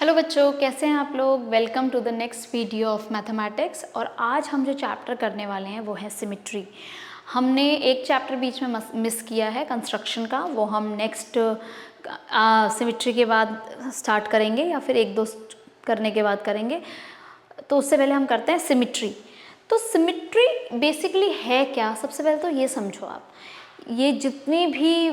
Hello बच्चों, कैसे हैं आप लोग। Welcome to the next video of mathematics. और आज हम जो चैप्टर करने वाले हैं वो है सिमेट्री। हमने एक चैप्टर बीच में मिस किया है कंस्ट्रक्शन का, वो हम नेक्स्ट सिमेट्री के बाद स्टार्ट करेंगे या फिर एक दो करने के बाद करेंगे। तो उससे पहले हम करते हैं सिमेट्री। तो सिमेट्री बेसिकली है क्या, सबसे पहले तो ये समझो आप। ये जितनी भी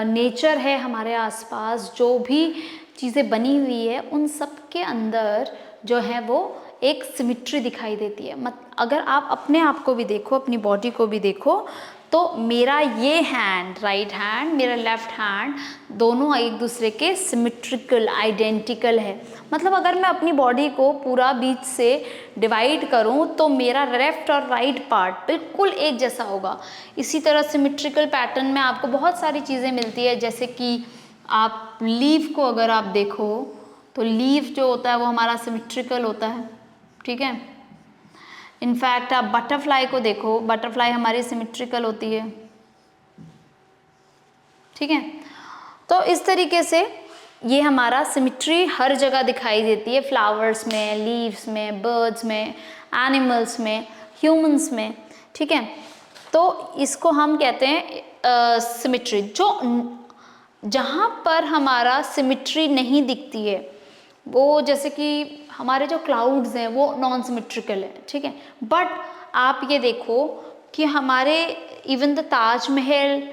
नेचर है हमारे आसपास, जो भी चीज़ें बनी हुई है, उन सब के अंदर जो है वो एक सिमेट्री दिखाई देती है। अगर आप अपने आप को भी देखो, अपनी बॉडी को भी देखो, तो मेरा ये हैंड, राइट हैंड, मेरा लेफ्ट हैंड, दोनों एक दूसरे के सिमेट्रिकल, आइडेंटिकल है। मतलब अगर मैं अपनी बॉडी को पूरा बीच से डिवाइड करूं तो मेरा लेफ्ट और राइट पार्ट बिल्कुल एक जैसा होगा। इसी तरह सिमेट्रिकल पैटर्न में आपको बहुत सारी चीज़ें मिलती है, जैसे कि आप लीफ को अगर आप देखो तो लीफ जो होता है वो हमारा सिमेट्रिकल होता है, ठीक है। इनफैक्ट आप बटरफ्लाई को देखो, बटरफ्लाई हमारी सिमेट्रिकल होती है, ठीक है। तो इस तरीके से ये हमारा सिमेट्री हर जगह दिखाई देती है, फ्लावर्स में, लीव्स में, बर्ड्स में, एनिमल्स में, ह्यूमंस में, ठीक है। तो इसको हम कहते हैं सिमेट्री। जो जहाँ पर हमारा सिमेट्री नहीं दिखती है, वो जैसे कि हमारे जो क्लाउड्स हैं वो नॉन सिमेट्रिकल है, ठीक है। बट आप ये देखो कि हमारे इवन द ताजमहल,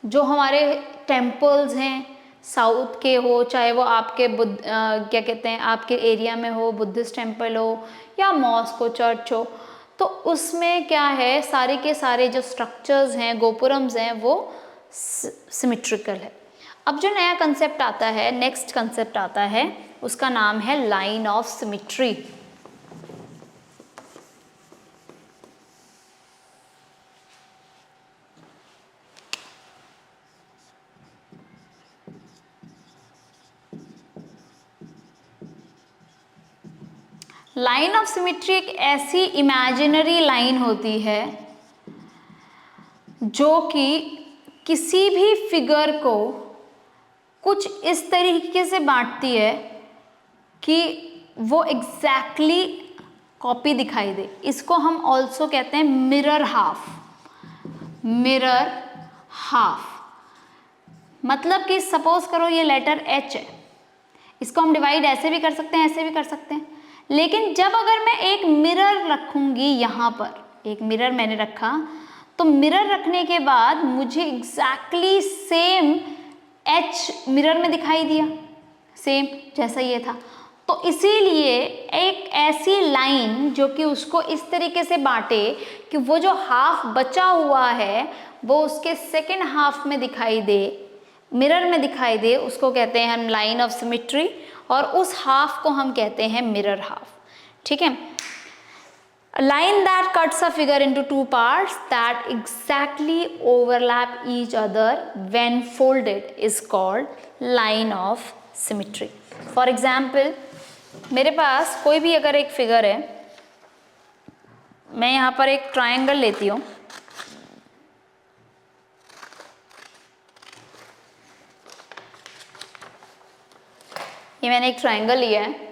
जो हमारे टेम्पल्स हैं, साउथ के हो, चाहे वो आपके क्या कहते हैं, आपके एरिया में हो, बुद्धिस्ट टेम्पल हो या मॉस्क हो, चर्च हो, तो उसमें क्या है, सारे के सारे जो स्ट्रक्चर्स हैं, गोपुरम्स हैं, वो सिमेट्रिकल है। अब जो नया कंसेप्ट आता है, नेक्स्ट कंसेप्ट आता है, उसका नाम है line of symmetry. Line of symmetry एक ऐसी इमेजिनरी लाइन होती है जो कि किसी भी फिगर को कुछ इस तरीके से बांटती है कि वो एग्जैक्टली कॉपी दिखाई दे। इसको हम ऑल्सो कहते हैं मिरर हाफ। मिरर हाफ मतलब कि सपोज करो ये लेटर एच है, इसको हम डिवाइड ऐसे भी कर सकते हैं, ऐसे भी कर सकते हैं। लेकिन जब अगर मैं एक मिरर रखूंगी, यहाँ पर एक मिरर मैंने रखा, तो मिरर रखने के बाद मुझे एग्जैक्टली सेम एच मिरर में दिखाई दिया, सेम जैसा ये था। तो इसीलिए एक ऐसी लाइन जो कि उसको इस तरीके से बांटे कि वो जो हाफ बचा हुआ है वो उसके सेकेंड हाफ में दिखाई दे, मिरर में दिखाई दे, उसको कहते हैं हम लाइन ऑफ सिमेट्री। और उस हाफ को हम कहते हैं मिरर हाफ, ठीक है। A line that cuts a figure into two parts that exactly overlap each other when folded is called line of symmetry. For example, मेरे पास कोई भी अगर एक फिगर है, मैं यहाँ पर एक ट्रायंगल लेती हूँ, ये मैंने एक ट्रायंगल लिया है।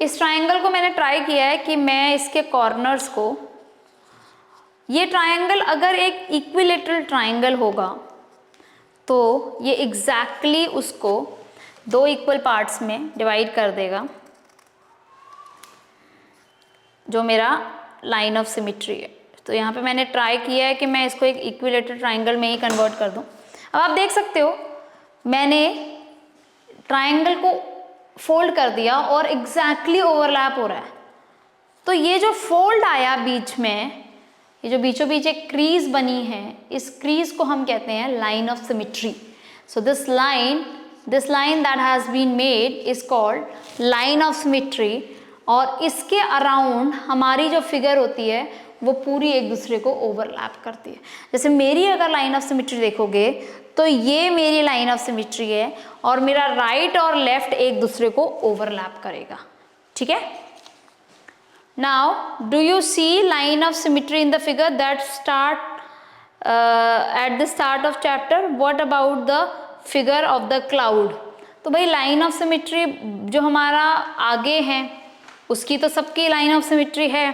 इस ट्रायंगल को मैंने ट्राई किया है कि मैं इसके कॉर्नर्स को, ये ट्रायंगल अगर एक इक्विलेटरल ट्रायंगल होगा तो ये एग्जैक्टली उसको दो इक्वल पार्ट्स में डिवाइड कर देगा, जो मेरा लाइन ऑफ सिमेट्री है। तो यहाँ पे मैंने ट्राई किया है कि मैं इसको एक इक्विलेटरल ट्रायंगल में ही कन्वर्ट कर दूँ। अब आप देख सकते हो मैंने ट्रायंगल को फोल्ड कर दिया और एग्जैक्टली ओवरलैप हो रहा है। तो ये जो फोल्ड आया बीच में, ये जो बीचों बीच एक क्रीज बनी है, इस क्रीज को हम कहते हैं line of symmetry. So this line that has been made is called line of symmetry. और इसके अराउंड हमारी जो फिगर होती है वो पूरी एक दूसरे को ओवरलैप करती है। जैसे मेरी अगर लाइन ऑफ सिमेट्री देखोगे तो ये मेरी लाइन ऑफ सिमेट्री है और मेरा राइट और लेफ्ट एक दूसरे को ओवरलैप करेगा, ठीक है। Now do you see line of symmetry in the figure that start at the start of chapter? What about the figure of the cloud? तो भाई लाइन ऑफ सिमेट्री जो हमारा आगे है उसकी तो सबकी लाइन ऑफ सिमेट्री है,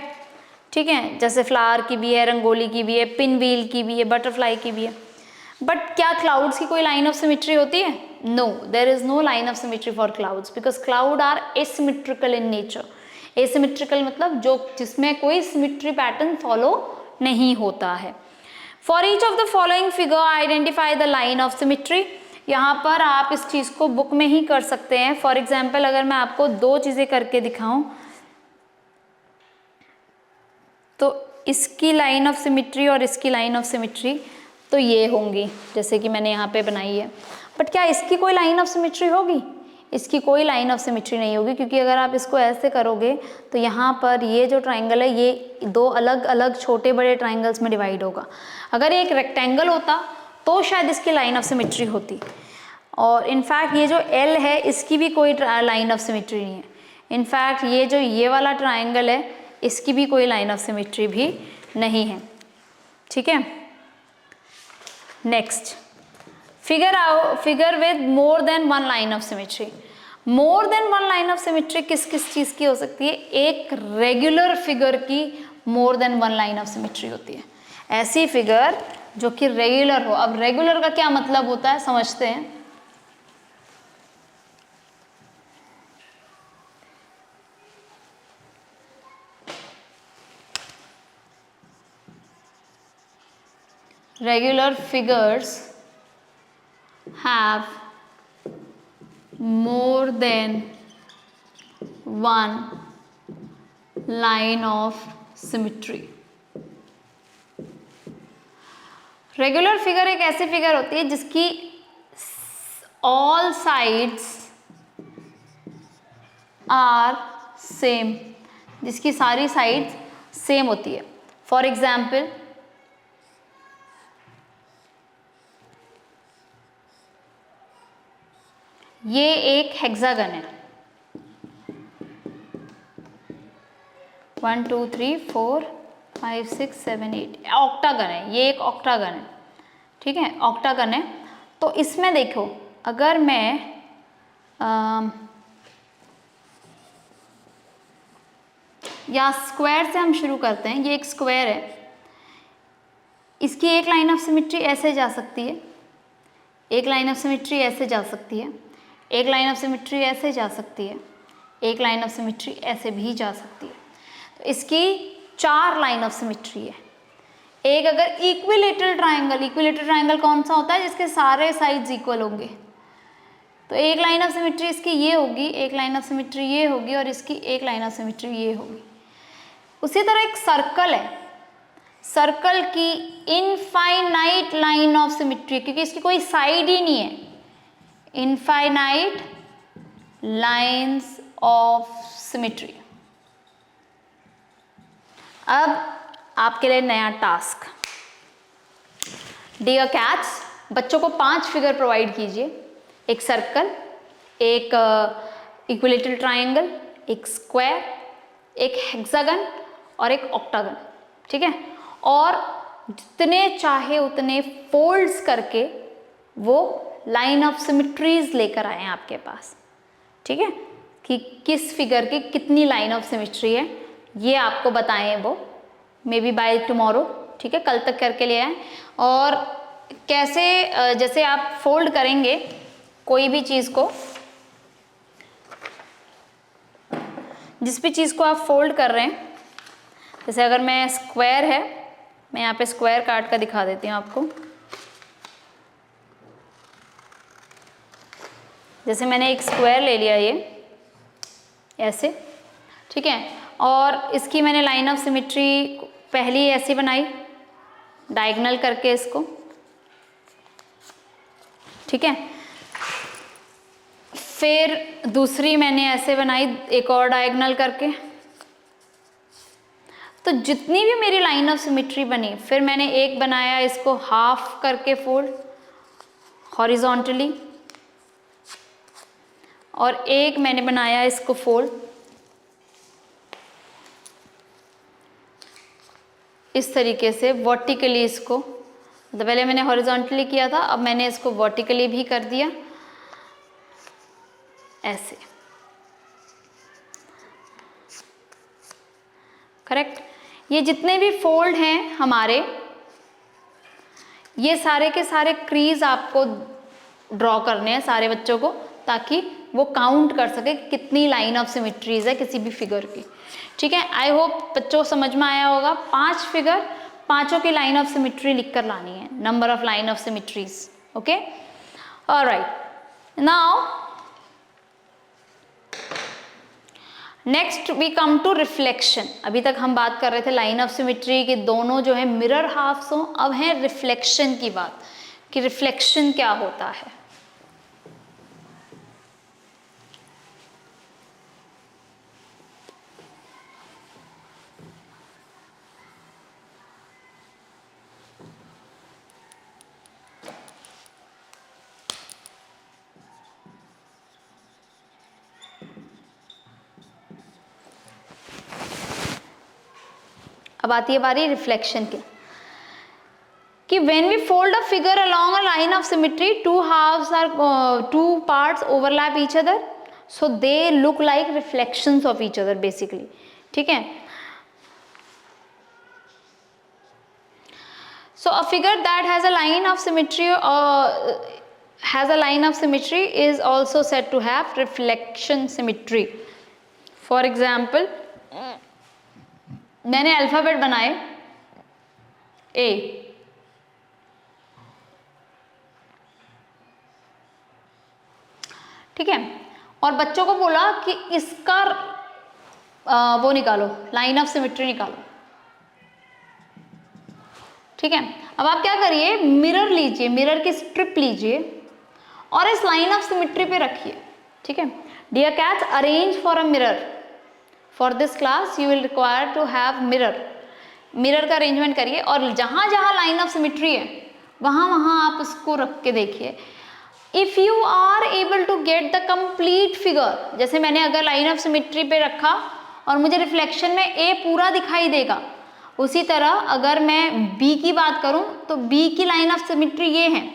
ठीक है, जैसे फ्लावर की भी है, रंगोली की भी है, पिन व्हील की भी है, बटरफ्लाई की भी है। बट क्या क्लाउड्स की कोई लाइन ऑफ सिमेट्री होती है? No, there is no line of symmetry for clouds because cloud are asymmetrical in nature. Asymmetrical मतलब जो जिसमें कोई सिमेट्री पैटर्न फॉलो नहीं होता है। For each of the following figure identify the line of symmetry. यहाँ पर आप इस चीज़ को बुक में ही कर सकते हैं। फॉर एग्जाम्पल अगर मैं आपको दो चीज़ें करके दिखाऊं तो इसकी लाइन ऑफ सिमेट्री और इसकी लाइन ऑफ सिमेट्री तो ये होंगी जैसे कि मैंने यहाँ पे बनाई है। बट क्या इसकी कोई लाइन ऑफ सिमेट्री होगी? इसकी कोई लाइन ऑफ सिमेट्री नहीं होगी, क्योंकि अगर आप इसको ऐसे करोगे तो यहाँ पर ये जो ट्राइंगल है ये दो अलग अलग छोटे बड़े ट्राइंगल्स में डिवाइड होगा। अगर ये एक रेक्टेंगल होता तो शायद इसकी लाइन ऑफ सिमेट्री होती, और इनफैक्ट ये जो एल है इसकी भी कोई लाइन ऑफ सिमेट्री नहीं है। इनफैक्ट ये जो ये वाला ट्राइंगल है इसकी भी कोई लाइन ऑफ सिमेट्री भी नहीं है, ठीक है। Next, figure with more than one line of symmetry. More than one line of symmetry किस किस चीज़ की हो सकती है? एक रेगुलर फिगर की more than one line of symmetry होती है, ऐसी फिगर जो कि रेगुलर हो। अब रेगुलर का क्या मतलब होता है समझते हैं। Regular figures have more than one line of symmetry. Regular figure एक ऐसी फिगर होती है जिसकी ऑल साइड्स आर सेम, जिसकी सारी साइड्स सेम होती है। फॉर एग्जाम्पल ये एक हेक्सागन है, 1 2 3 4 5 6 7 8 ऑक्टागन है, ये एक ऑक्टागन है, ठीक है, ऑक्टागन है। तो इसमें देखो अगर मैं या स्क्वायर से हम शुरू करते हैं। ये एक स्क्वायर है, इसकी एक लाइन ऑफ सिमेट्री ऐसे जा सकती है, एक लाइन ऑफ सिमेट्री ऐसे जा सकती है, एक लाइन ऑफ सिमेट्री ऐसे जा सकती है, एक लाइन ऑफ सिमेट्री ऐसे भी जा सकती है। तो इसकी 4 लाइन ऑफ सिमेट्री है। एक अगर इक्विलेटरल ट्राइंगल कौन सा होता है? जिसके सारे साइड्स इक्वल होंगे। तो एक लाइन ऑफ सिमेट्री इसकी ये होगी, एक लाइन ऑफ सिमेट्री ये होगी, और इसकी एक लाइन ऑफ सिमेट्री ये होगी। उसी तरह एक सर्कल है, सर्कल की इनफाइनाइट लाइन ऑफ सिमेट्री, क्योंकि इसकी कोई साइड ही नहीं है। Infinite lines of symmetry. अब आपके लिए नया टास्क। डियर कैट्स, बच्चों को 5 फिगर प्रोवाइड कीजिए। एक सर्कल, एक इक्विलेटरल ट्राइंगल, एक स्क्वायर, एक हेक्सागन और एक ऑक्टागन, ठीक है। और जितने चाहे उतने फोल्ड्स करके वो लाइन ऑफ सिमेट्रीज लेकर आए हैं आपके पास, ठीक है, कि किस फिगर की कितनी लाइन ऑफ सिमेट्री है ये आपको बताएं वो, मे बी बाय टुमारो, ठीक है, कल तक करके ले आए। और कैसे, जैसे आप फोल्ड करेंगे कोई भी चीज़ को, जिस भी चीज़ को आप फोल्ड कर रहे हैं, जैसे अगर मैं स्क्वायर है, मैं यहाँ पे स्क्वायर काट कर दिखा देती हूँ आपको। जैसे मैंने एक स्क्वायर ले लिया ये ऐसे, ठीक है, और इसकी मैंने लाइन ऑफ सिमेट्री पहली ऐसी बनाई डायगोनल करके इसको, ठीक है, फिर दूसरी मैंने ऐसे बनाई एक और डायगोनल करके। तो जितनी भी मेरी लाइन ऑफ सिमेट्री बनी, फिर मैंने एक बनाया इसको हाफ करके फोल्ड हॉरिजॉन्टली, और एक मैंने बनाया इसको फोल्ड इस तरीके से वर्टिकली। इसको तो पहले मैंने हॉरिजॉन्टली किया था, अब मैंने इसको वर्टिकली भी कर दिया। ऐसे, करेक्ट। ये जितने भी फोल्ड हैं हमारे, ये सारे के सारे क्रीज आपको ड्रॉ करने हैं सारे बच्चों को, ताकि वो काउंट कर सके कितनी लाइन ऑफ सिमेट्रीज है किसी भी फिगर की। ठीक है, आई होप बच्चों को समझ में आया होगा। 5 फिगर, पांचों की लाइन ऑफ सिमेट्री लिखकर लानी है, number of line of symmetries. Okay, alright, now next we come to reflection. अभी तक हम बात कर रहे थे लाइन ऑफ सिमेट्री के दोनों जो है मिरर हाफ्स हों, अब है रिफ्लेक्शन की बात कि रिफ्लेक्शन क्या होता है। अब आती है बारी रिफ्लेक्शन की कि when we fold a figure along a line of symmetry, two parts overlap each other, so they look like reflections of each other basically. ठीक है, so a figure that has a line of symmetry is also said to have reflection symmetry. For example, मैंने alphabet बनाए ए, ठीक है, और बच्चों को बोला कि इसका वो निकालो, लाइन ऑफ सिमेट्री निकालो। ठीक है, अब आप क्या करिए, मिरर लीजिए, मिरर की स्ट्रिप लीजिए और इस लाइन ऑफ सिमेट्री पे रखिए। ठीक है, dear cats, arrange for a mirror. For this class you will require to have mirror. Mirror का अरेंजमेंट करिए और जहां जहां लाइन ऑफ सिमेट्री है वहां वहां आप उसको रख के देखिए। If you are able to get the complete figure, जैसे मैंने अगर लाइन ऑफ सिमेट्री पे रखा और मुझे रिफ्लेक्शन में ए पूरा दिखाई देगा, उसी तरह अगर मैं बी की बात करूं तो बी की लाइन ऑफ सिमेट्री ये है,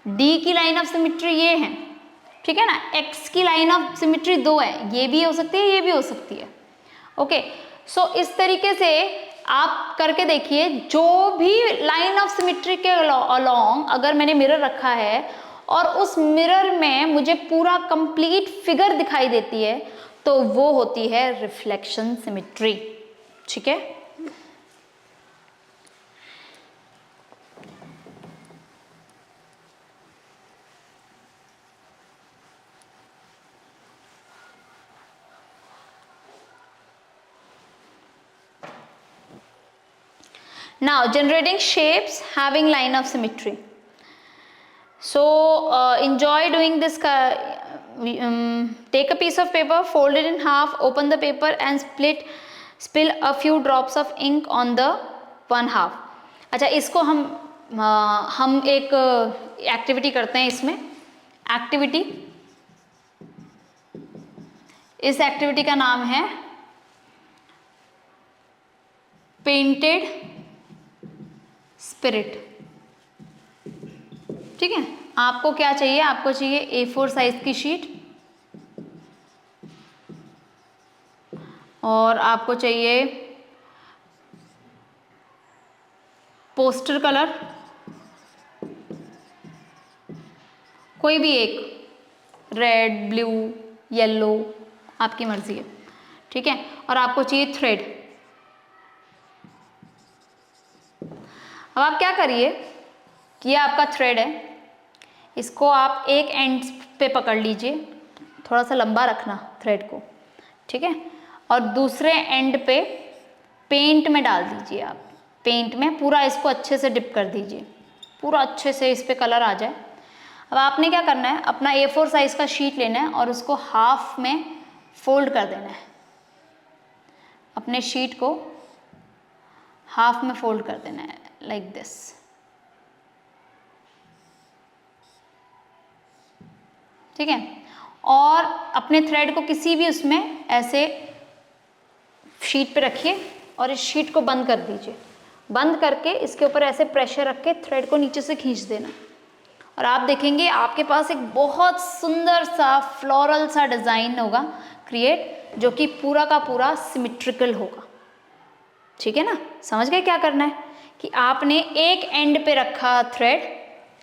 डी की लाइन ऑफ सिमेट्री ये है, ठीक है ना, एक्स की लाइन ऑफ सिमेट्री 2 है, ये भी हो सकती है, ये भी हो सकती है। ओके, सो इस तरीके से आप करके देखिए, जो भी लाइन ऑफ सिमेट्री के अलोंग अगर मैंने मिरर रखा है और उस मिरर में मुझे पूरा कंप्लीट फिगर दिखाई देती है, तो वो होती है रिफ्लेक्शन सिमेट्री। ठीक है, now generating shapes having line of symmetry. So enjoy doing this. Take a piece of paper, fold it in half, open the paper and spill a few drops of ink on the one half. अच्छा, इसको हम एक activity करते हैं इसमें। Activity, इस activity का नाम है पेंटेड स्पिरिट। ठीक है, आपको क्या चाहिए, आपको चाहिए A4 साइज की शीट और आपको चाहिए पोस्टर कलर, कोई भी एक, रेड, ब्लू, येलो, आपकी मर्जी है। ठीक है, और आपको चाहिए थ्रेड। अब आप क्या करिए कि ये आपका थ्रेड है, इसको आप एक एंड पे पकड़ लीजिए, थोड़ा सा लंबा रखना थ्रेड को, ठीक है, और दूसरे एंड पे पेंट में डाल दीजिए। आप पेंट में पूरा इसको अच्छे से डिप कर दीजिए, पूरा अच्छे से इस पे कलर आ जाए। अब आपने क्या करना है, अपना A4 साइज का शीट लेना है और उसको हाफ में फोल्ड कर देना है। अपने शीट को हाफ में फोल्ड कर देना है, लाइक दिस। ठीक है, और अपने थ्रेड को किसी भी उसमें ऐसे शीट पे रखिए और इस शीट को बंद कर दीजिए। बंद करके इसके ऊपर ऐसे प्रेशर रख के थ्रेड को नीचे से खींच देना और आप देखेंगे आपके पास एक बहुत सुंदर सा फ्लोरल सा डिज़ाइन होगा क्रिएट, जो कि पूरा का पूरा सिमेट्रिकल होगा। ठीक है ना, समझ गए क्या करना है कि आपने एक एंड पे रखा थ्रेड,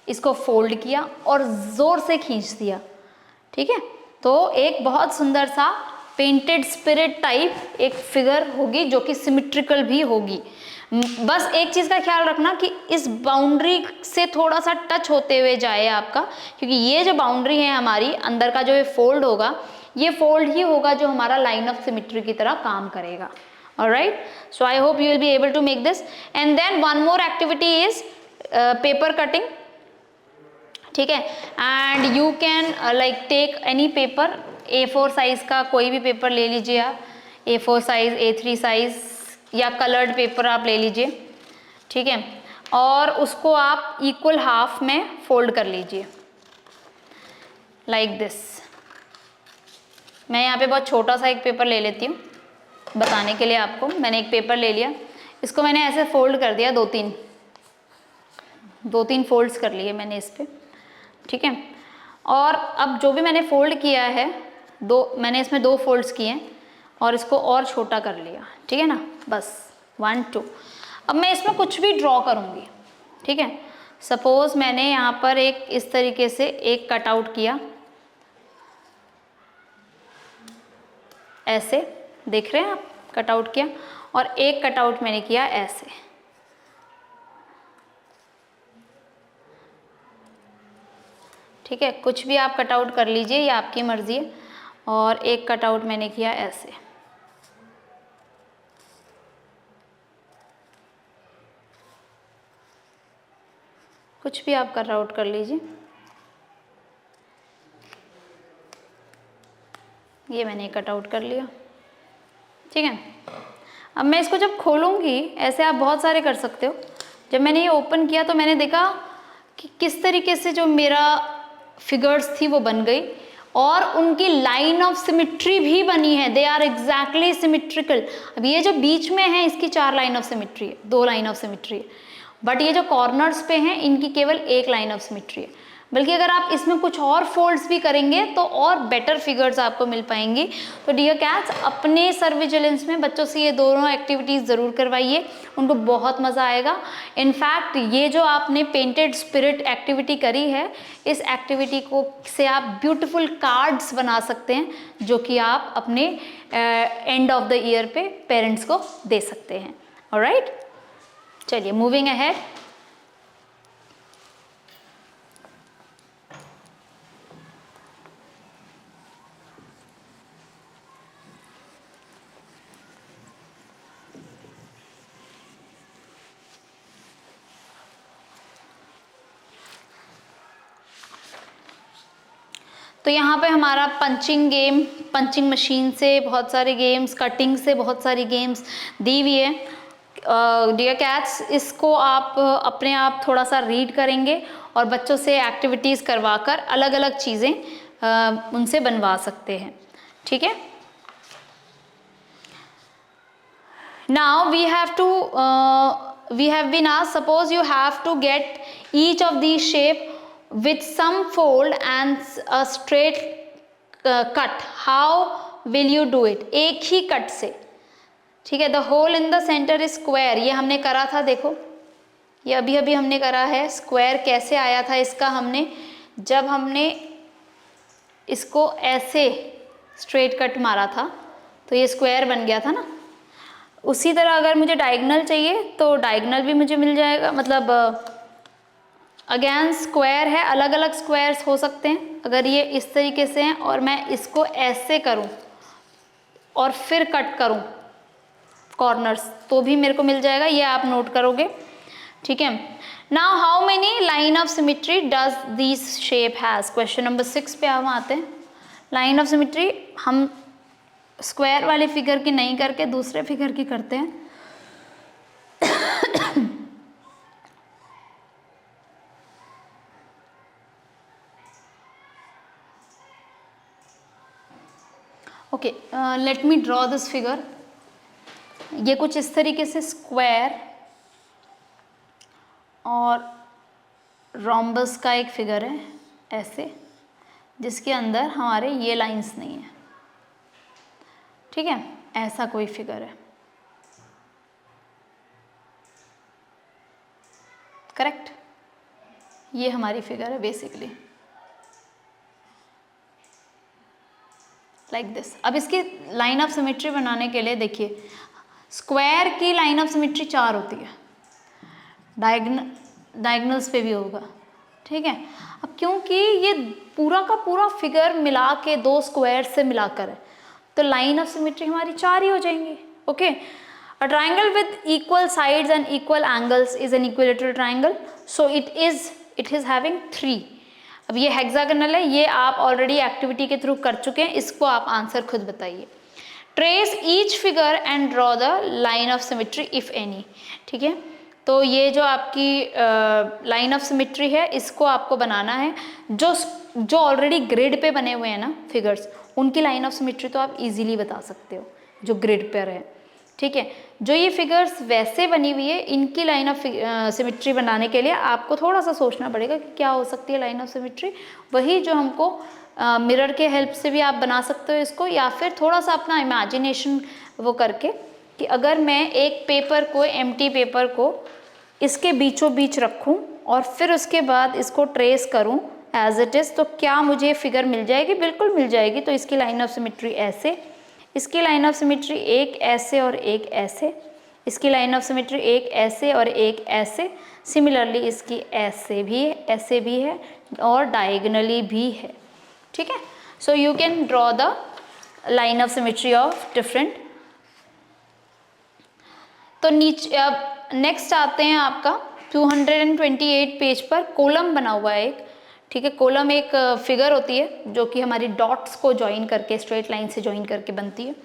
इसको फोल्ड किया और ज़ोर से खींच दिया। ठीक है, तो एक बहुत सुंदर सा पेंटेड स्पिरिट टाइप एक फिगर होगी जो कि सिमेट्रिकल भी होगी। बस एक चीज़ का ख्याल रखना कि इस बाउंड्री से थोड़ा सा टच होते हुए जाए आपका, क्योंकि ये जो बाउंड्री है हमारी अंदर का जो ये फोल्ड होगा, ये फोल्ड ही होगा जो हमारा लाइन ऑफ सिमेट्री की तरह काम करेगा। Alright, so I hope you will be able to make this. And then one more activity is paper cutting. ठीक है, and you can like take any paper, A4 size का कोई भी paper ले लीजिए आप, A4 साइज, A3 साइज या coloured paper आप ले लीजिए। ठीक है, और उसको आप इक्वल हाफ में फोल्ड कर लीजिए लाइक दिस। मैं यहाँ पे बहुत छोटा सा एक पेपर ले लेती हूँ बताने के लिए आपको। मैंने एक पेपर ले लिया, इसको मैंने ऐसे फोल्ड कर दिया, दो तीन फोल्ड्स कर लिए मैंने इस पे। ठीक है, और अब जो भी मैंने फोल्ड किया है, मैंने इसमें 2 फोल्ड्स किए हैं और इसको और छोटा कर लिया। ठीक है ना, बस 1 2। अब मैं इसमें कुछ भी ड्रॉ करूँगी। ठीक है, सपोज मैंने यहाँ पर एक इस तरीके से एक कटआउट किया, ऐसे देख रहे हैं आप, कटआउट किया, और एक कटआउट मैंने किया ऐसे। ठीक है, कुछ भी आप कटआउट कर लीजिए, ये आपकी मर्जी है। और एक कटआउट मैंने किया ऐसे। कुछ भी आप कटआउट कर लीजिए। ये मैंने कटआउट कर लिया। ठीक है, अब मैं इसको जब खोलूँगी, ऐसे आप बहुत सारे कर सकते हो। जब मैंने ये ओपन किया तो मैंने देखा कि किस तरीके से जो मेरा फिगर्स थी वो बन गई और उनकी लाइन ऑफ सिमेट्री भी बनी है। They are exactly symmetrical. अब ये जो बीच में है इसकी 4 लाइन ऑफ सिमेट्री है, 2 लाइन ऑफ सिमेट्री है, बट ये जो कॉर्नर्स पे हैं इनकी केवल 1 लाइन ऑफ सिमेट्री है। बल्कि अगर आप इसमें कुछ और फोल्ड्स भी करेंगे तो और बेटर फिगर्स आपको मिल पाएंगी। तो डियर कैट्स, अपने सर्विजिलेंस में बच्चों से ये दोनों एक्टिविटीज़ ज़रूर करवाइए, उनको बहुत मज़ा आएगा। इनफैक्ट ये जो आपने पेंटेड स्पिरिट एक्टिविटी करी है, इस एक्टिविटी को से आप ब्यूटीफुल कार्ड्स बना सकते हैं जो कि आप अपने एंड ऑफ द ईयर पे पेरेंट्स को दे सकते हैं। ऑलराइट, चलिए मूविंग अहेड। तो यहाँ पे हमारा पंचिंग गेम, पंचिंग मशीन से बहुत सारे गेम्स, कटिंग से बहुत सारी गेम्स दी हुई है। डियर कैट्स, इसको आप अपने आप थोड़ा सा रीड करेंगे और बच्चों से एक्टिविटीज़ करवाकर अलग अलग चीज़ें उनसे बनवा सकते हैं। ठीक है, now we have been asked, suppose you have to get each of these shape with some fold and a straight cut. How will you do it? एक ही कट से। ठीक है, the hole in the center is square, ये हमने करा था, देखो ये अभी अभी हमने करा है। स्क्वायर कैसे आया था इसका, हमने जब हमने इसको ऐसे स्ट्रेट कट मारा था तो ये स्क्वायर बन गया था ना। उसी तरह अगर मुझे डायगोनल चाहिए तो डायगोनल भी मुझे मिल जाएगा, मतलब अगेन स्क्वायर है, अलग अलग स्क्वायर्स हो सकते हैं। अगर ये इस तरीके से हैं और मैं इसको ऐसे करूं और फिर कट करूं कॉर्नर्स, तो भी मेरे को मिल जाएगा, ये आप नोट करोगे। ठीक है, now how many line of symmetry does this shape has? Question number 6 पे हम आते हैं। लाइन ऑफ सिमेट्री हम स्क्वायर वाले फिगर की नहीं करके दूसरे फिगर की करते हैं। Okay, let me draw this figure. ये कुछ इस तरीके से स्क्वायर और रोम्बस का एक फिगर है ऐसे, जिसके अंदर हमारे ये लाइंस नहीं है, ठीक है, ऐसा कोई फिगर है, करेक्ट। ये हमारी फिगर है बेसिकली लाइक दिस। अब इसकी लाइन ऑफ सिमेट्री बनाने के लिए देखिए, स्क्वायर की लाइन ऑफ सिमेट्री 4 होती है, डायगनल्स पे भी होगा, ठीक है। अब क्योंकि ये पूरा का पूरा फिगर मिला के 2 स्क्वायर से मिलाकर है, तो लाइन ऑफ सिमेट्री हमारी 4 ही हो जाएंगी, okay. A triangle with equal sides and equal angles is an equilateral triangle, so it is having 3। अब ये हेक्सागोनल है, ये आप ऑलरेडी एक्टिविटी के थ्रू कर चुके हैं, इसको आप आंसर खुद बताइए। Trace each figure and draw the line of symmetry if any, ठीक है। तो ये जो आपकी लाइन ऑफ सिमेट्री है, इसको आपको बनाना है। जो ऑलरेडी ग्रिड पे बने हुए हैं ना फिगर्स, उनकी लाइन ऑफ सिमेट्री तो आप इजीली बता सकते हो जो ग्रिड पर है, ठीक है। जो ये फिगर्स वैसे बनी हुई है, इनकी लाइन ऑफ सिमेट्री बनाने के लिए आपको थोड़ा सा सोचना पड़ेगा कि क्या हो सकती है लाइन ऑफ सिमेट्री। वही जो हमको मिरर के हेल्प से भी आप बना सकते हो इसको, या फिर थोड़ा सा अपना इमेजिनेशन वो करके कि अगर मैं एक पेपर को, एम्प्टी पेपर को इसके बीचों बीच रखूं और फिर उसके बाद इसको ट्रेस करूं एज इट इज़, तो क्या मुझे फिगर मिल जाएगी? बिल्कुल मिल जाएगी। तो इसकी लाइन ऑफ सिमेट्री ऐसे, इसकी लाइन ऑफ सिमेट्री एक ऐसे और एक ऐसे, इसकी लाइन ऑफ सिमेट्री एक ऐसे और एक ऐसे, सिमिलरली इसकी ऐसे भी है और डायगोनली भी है, ठीक है। So you can draw the line of symmetry of different. तो नीचे अब नेक्स्ट आते हैं आपका 228 पेज पर, कॉलम बना हुआ है एक, ठीक है। कॉलम एक फिगर होती है जो कि हमारी डॉट्स को ज्वाइन करके, स्ट्रेट लाइन से ज्वाइन करके बनती है,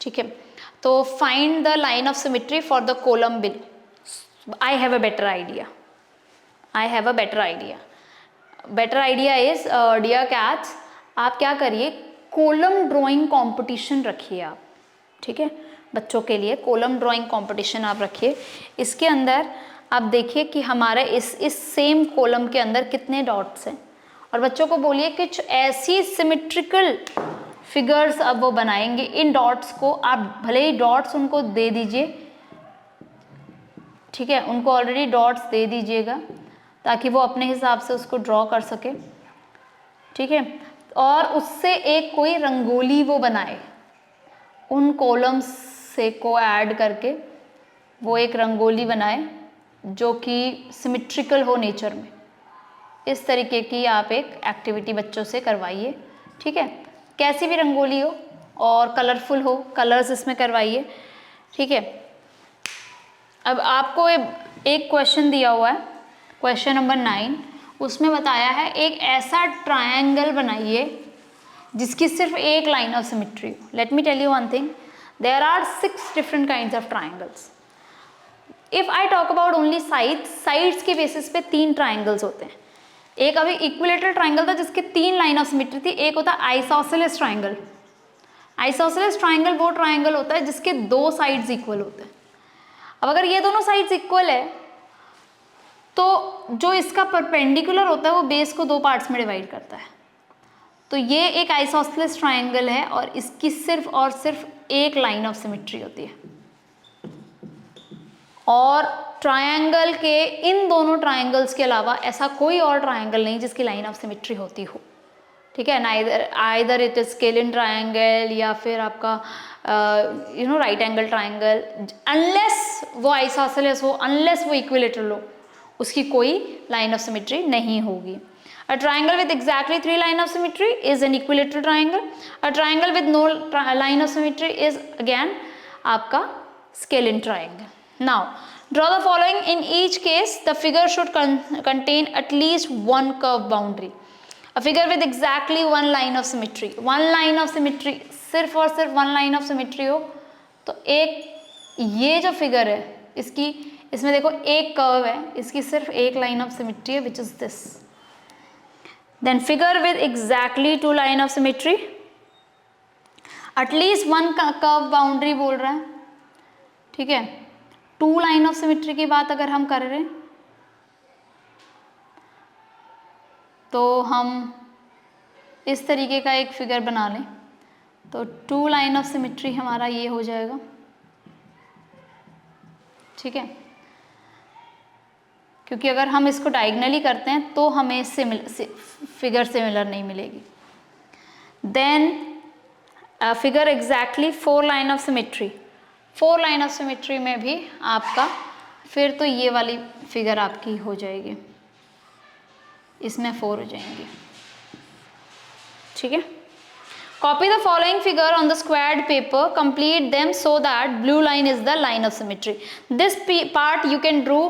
ठीक है। तो find the line of symmetry for the column below. I have a better idea, better idea is dear cats, आप क्या करिए, कॉलम ड्राइंग कंपटीशन रखिए आप, ठीक है। बच्चों के लिए कॉलम ड्राइंग कंपटीशन आप रखिए। इसके अंदर आप देखिए कि हमारा इस सेम कॉलम के अंदर कितने डॉट्स हैं, और बच्चों को बोलिए कुछ ऐसी सिमेट्रिकल फिगर्स अब वो बनाएंगे। इन डॉट्स को आप भले ही डॉट्स उनको दे दीजिए, ठीक है, उनको ऑलरेडी डॉट्स दे दीजिएगा ताकि वो अपने हिसाब से उसको ड्रॉ कर सके, ठीक है। और उससे एक कोई रंगोली वो बनाए, उन कॉलम्स से को ऐड करके वो एक रंगोली बनाए जो कि सिमेट्रिकल हो नेचर में। इस तरीके की आप एक एक्टिविटी बच्चों से करवाइए, ठीक है। कैसी भी रंगोली हो और कलरफुल हो, कलर्स इसमें करवाइए, ठीक है। अब आपको एक क्वेश्चन दिया हुआ है, क्वेश्चन नंबर 9, उसमें बताया है एक ऐसा ट्रायंगल बनाइए जिसकी सिर्फ एक लाइन ऑफ सिमेट्री हो। Let me tell you one thing, there are 6 different kinds of triangles. If I talk about only sides के बेसिस पे 3 ट्रायंगल्स होते हैं। एक अभी इक्विलेटरल ट्रायंगल था जिसके 3 लाइन ऑफ सिमेट्री थी, एक होता है आइसोसेलेस ट्रायंगल। आइसोसेलेस ट्रायंगल वो ट्रायंगल होता है जिसके 2 साइड्स इक्वल होते हैं। अब अगर ये दोनों साइड्स इक्वल है तो जो इसका परपेंडिकुलर होता है वो बेस को 2 पार्ट्स में डिवाइड करता है। तो ये एक आइसोसेलेस ट्रायंगल है और इसकी सिर्फ और सिर्फ एक लाइन ऑफ सिमेट्री होती है। और ट्रायंगल के, इन दोनों ट्रायंगल्स के अलावा ऐसा कोई और ट्रायंगल नहीं जिसकी लाइन ऑफ सिमेट्री होती हो, ठीक है। Either it is scalene triangle या फिर आपका राइट एंगल ट्रायंगल, अनलेस वो आइसोसेलेस हो, अनलेस वो इक्विलेटरल हो, उसकी कोई लाइन ऑफ सिमेट्री नहीं होगी। A triangle with exactly 3 line of symmetry is an equilateral triangle. A triangle with no line of symmetry is again आपका scalene triangle. Now, draw the following. In each case, the figure should contain at least one curve boundary. A figure with exactly one line of symmetry. One line of symmetry, सिर्फ और सिर्फ one line of symmetry हो, तो एक ये जो figure है इसकी, इसमें देखो एक कर्व है, इसकी सिर्फ एक लाइन ऑफ सिमेट्री है, which is this. Then figure with exactly 2 line of symmetry, at least one curve boundary बोल रहा है, ठीक है। 2 line of symmetry की बात अगर हम कर रहे हैं तो हम इस तरीके का एक फिगर बना लें। तो 2 लाइन ऑफ सिमेट्री हमारा ये हो जाएगा, ठीक है, क्योंकि अगर हम इसको डायगनली करते हैं तो हमें फिगर सिमिलर नहीं मिलेगी। Then figure exactly 4 line of symmetry. 4 line of symmetry में भी आपका फिर तो ये वाली फिगर आपकी हो जाएगी, इसमें 4 हो जाएंगी, ठीक है। Copy the following figure on the squared paper. Complete them so that blue line is the line of symmetry. This part you can do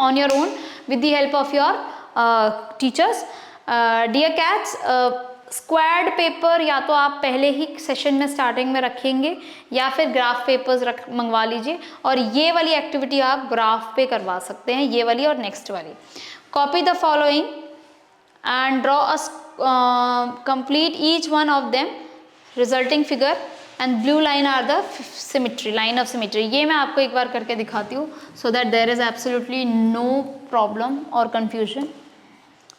on your own with the help of your teachers. Dear cats, squared paper या तो आप पहले ही session में starting में रखेंगे या फिर graph papers मंगवा लीजिए, और ये वाली एक्टिविटी आप ग्राफ पे करवा सकते हैं, ये वाली और नेक्स्ट वाली। Copy the following and draw a complete each one of them resulting figure and blue line are the symmetry, line of symmetry। ये मैं आपको एक बार करके दिखाती हूँ so that there is absolutely no problem or confusion।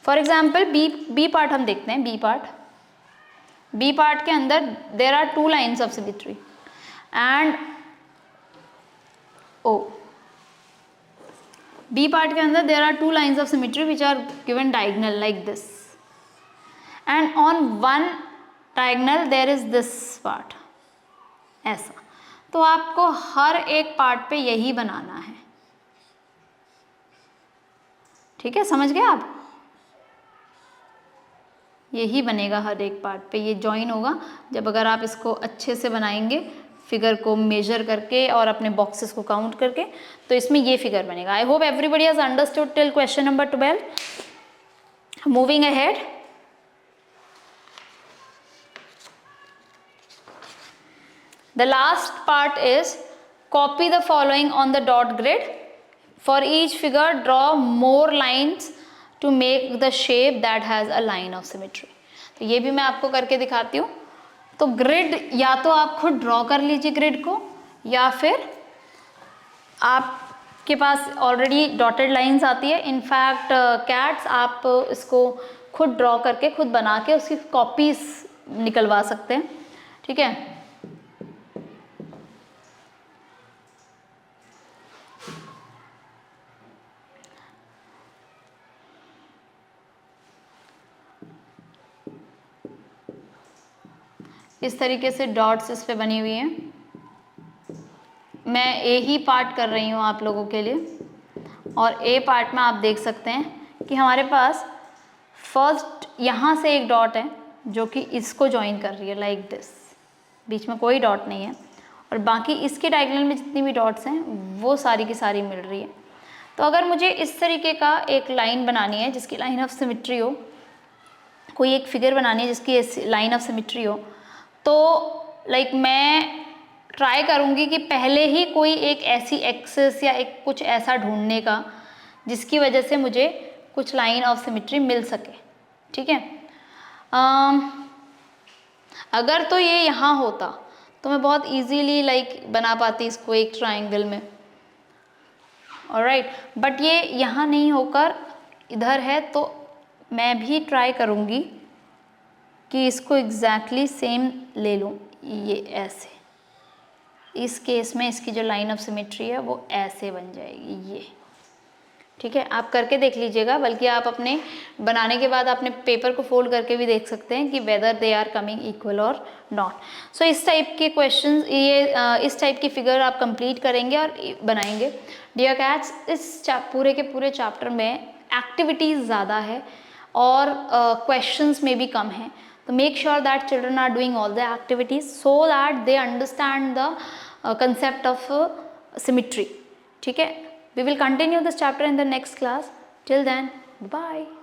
For example B part हम देखते हैं। B part के अंदर there are 2 lines of symmetry and B part के अंदर there are 2 lines of symmetry which are given diagonal like this, and on one diagonal there is this part, ऐसा। तो आपको हर एक पार्ट पे यही बनाना है, ठीक है, समझ गए आप? यही बनेगा हर एक पार्ट पे, ये जॉइन होगा जब अगर आप इसको अच्छे से बनाएंगे फिगर को मेजर करके और अपने बॉक्सेस को काउंट करके, तो इसमें ये फिगर बनेगा। I hope everybody has understood till question number 12। Moving ahead, the last part is copy the following on the dot grid. For each figure draw more lines to make the shape that has a line of symmetry। तो ये भी मैं आपको करके दिखाती हूँ। तो grid या तो आप खुद ड्रॉ कर लीजिए ग्रिड को, या फिर आपके पास ऑलरेडी डॉटेड लाइंस आती है। इनफैक्ट कैट्स आप इसको खुद ड्रॉ करके खुद बना के उसकी कॉपीज निकलवा सकते हैं, ठीक है। इस तरीके से डॉट्स इस पे बनी हुई हैं। मैं ए ही पार्ट कर रही हूँ आप लोगों के लिए, और ए पार्ट में आप देख सकते हैं कि हमारे पास फर्स्ट यहाँ से एक डॉट है जो कि इसको ज्वाइन कर रही है लाइक दिस, बीच में कोई डॉट नहीं है, और बाकी इसके डायगोनल में जितनी भी डॉट्स हैं वो सारी की सारी मिल रही है। तो अगर मुझे इस तरीके का एक लाइन बनानी है जिसकी लाइन ऑफ सिमेट्री हो, कोई एक फिगर बनानी है जिसकी लाइन ऑफ सिमेट्री हो, तो लाइक मैं ट्राई करूँगी कि पहले ही कोई एक ऐसी एक्सिस या एक कुछ ऐसा ढूंढने का जिसकी वजह से मुझे कुछ लाइन ऑफ सिमेट्री मिल सके, ठीक है। अगर तो ये यहाँ होता तो मैं बहुत इजीली लाइक बना पाती इसको एक ट्रायंगल में, ऑलराइट, बट ये यहाँ नहीं होकर इधर है, तो मैं भी ट्राई करूँगी कि इसको एग्जैक्टली सेम ले लूँ, ये ऐसे। इस केस में इसकी जो लाइन ऑफ सिमेट्री है वो ऐसे बन जाएगी, ये, ठीक है। आप करके देख लीजिएगा, बल्कि आप अपने बनाने के बाद अपने पेपर को फोल्ड करके भी देख सकते हैं कि whether they are coming equal और नॉट। सो इस टाइप के क्वेश्चंस, इस टाइप की फिगर आप कंप्लीट करेंगे और बनाएंगे। डियर कैट्स, इस पूरे के पूरे चैप्टर में एक्टिविटीज़ ज़्यादा है और क्वेश्चंस में भी कम हैं। तो make sure that children are doing all the activities so that they understand the concept of symmetry, ठीक है। We will continue this chapter in the next class. Till then, bye.